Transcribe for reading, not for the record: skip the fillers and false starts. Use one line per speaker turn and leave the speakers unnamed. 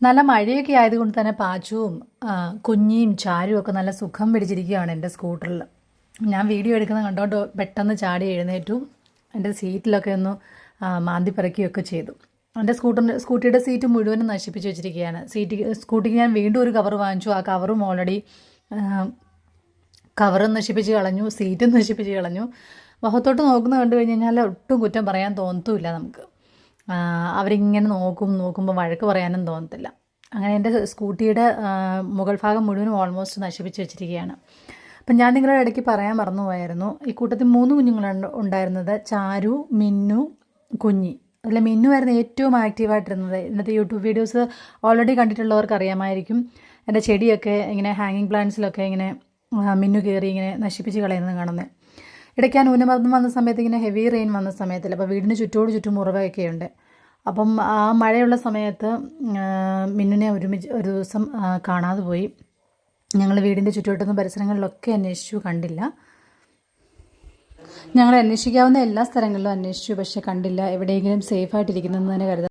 നല്ല മഴയൊക്കെ ആയതുകൊണ്ട് തന്നെ പാച്ചുവും കുഞ്ഞിയും ചാരും ഒക്കെ നല്ല സുഖം പിടിച്ചിരിക്കുകയാണ് എൻ്റെ സ്കൂട്ടറിൽ. ഞാൻ വീഡിയോ എടുക്കുന്നത് കണ്ടോണ്ട് പെട്ടെന്ന് ചാടി എഴുന്നേറ്റു. എൻ്റെ സീറ്റിലൊക്കെ ഒന്ന് മാന്തിപ്പറക്കുകയൊക്കെ ചെയ്തു. എൻ്റെ സ്കൂട്ടിയുടെ സീറ്റ് മുഴുവനും നശിപ്പിച്ച് വെച്ചിരിക്കുകയാണ്. സ്കൂട്ടിക്ക് ഞാൻ വീണ്ടും ഒരു കവർ വാങ്ങിച്ചു. ആ കവറും ഓൾറെഡി കവറും നശിപ്പിച്ച് കളഞ്ഞു, സീറ്റും നശിപ്പിച്ച് കളഞ്ഞു. മുഖത്തോട്ട് നോക്കുന്നത് കണ്ടു കഴിഞ്ഞ് കഴിഞ്ഞാൽ ഒട്ടും കുറ്റം പറയാൻ തോന്നത്തുമില്ല നമുക്ക്. അവരിങ്ങനെ നോക്കുമ്പോൾ വഴക്ക് പറയാനും തോന്നത്തില്ല. അങ്ങനെ എൻ്റെ സ്കൂട്ടിയുടെ മുകൾ ഭാഗം മുഴുവനും ഓൾമോസ്റ്റ് നശിപ്പിച്ച് വെച്ചിരിക്കുകയാണ്. അപ്പം ഞാൻ നിങ്ങളുടെ ഇടയ്ക്ക് പറയാൻ മറന്നുപോയായിരുന്നു, ഈ കൂട്ടത്തിൽ 3 കുഞ്ഞുങ്ങളുണ്ട് ഉണ്ടായിരുന്നത്. ചാരു, മിന്നു, കുഞ്ഞി. അതിൽ മിന്നു ആയിരുന്നു ഏറ്റവും ആക്റ്റീവായിട്ടിരുന്നത്. ഇന്നത്തെ യൂട്യൂബ് വീഡിയോസ് ഓൾറെഡി കണ്ടിട്ടുള്ളവർക്ക് അറിയാമായിരിക്കും. എൻ്റെ ചെടിയൊക്കെ ഇങ്ങനെ ഹാങ്ങിങ് പ്ലാന്റ്സിലൊക്കെ ഇങ്ങനെ മിന്നു കയറി ഇങ്ങനെ നശിപ്പിച്ച് കളയുന്നത് കാണുന്നത്. ഇടയ്ക്ക് ആ ന്യൂനമർദ്ദം വന്ന സമയത്ത് ഇങ്ങനെ ഹെവി റെയിൻ വന്ന സമയത്തില്ല, അപ്പോൾ വീടിന് ചുറ്റും ഉറവയൊക്കെ ഉണ്ട്. അപ്പം ആ മഴയുള്ള സമയത്ത് മിന്നുനെ ഒരു ദിവസം കാണാതെ പോയി. ഞങ്ങൾ വീടിൻ്റെ ചുറ്റുവട്ടത്തും പരിസരങ്ങളിലൊക്കെ അന്വേഷിച്ചു, കണ്ടില്ല. ഞങ്ങൾ അന്വേഷിക്കാവുന്ന എല്ലാ സ്ഥലങ്ങളിലും അന്വേഷിച്ചു, പക്ഷെ കണ്ടില്ല. എവിടെയെങ്കിലും സേഫായിട്ടിരിക്കുന്നതെന്ന് തന്നെ കരുതാം.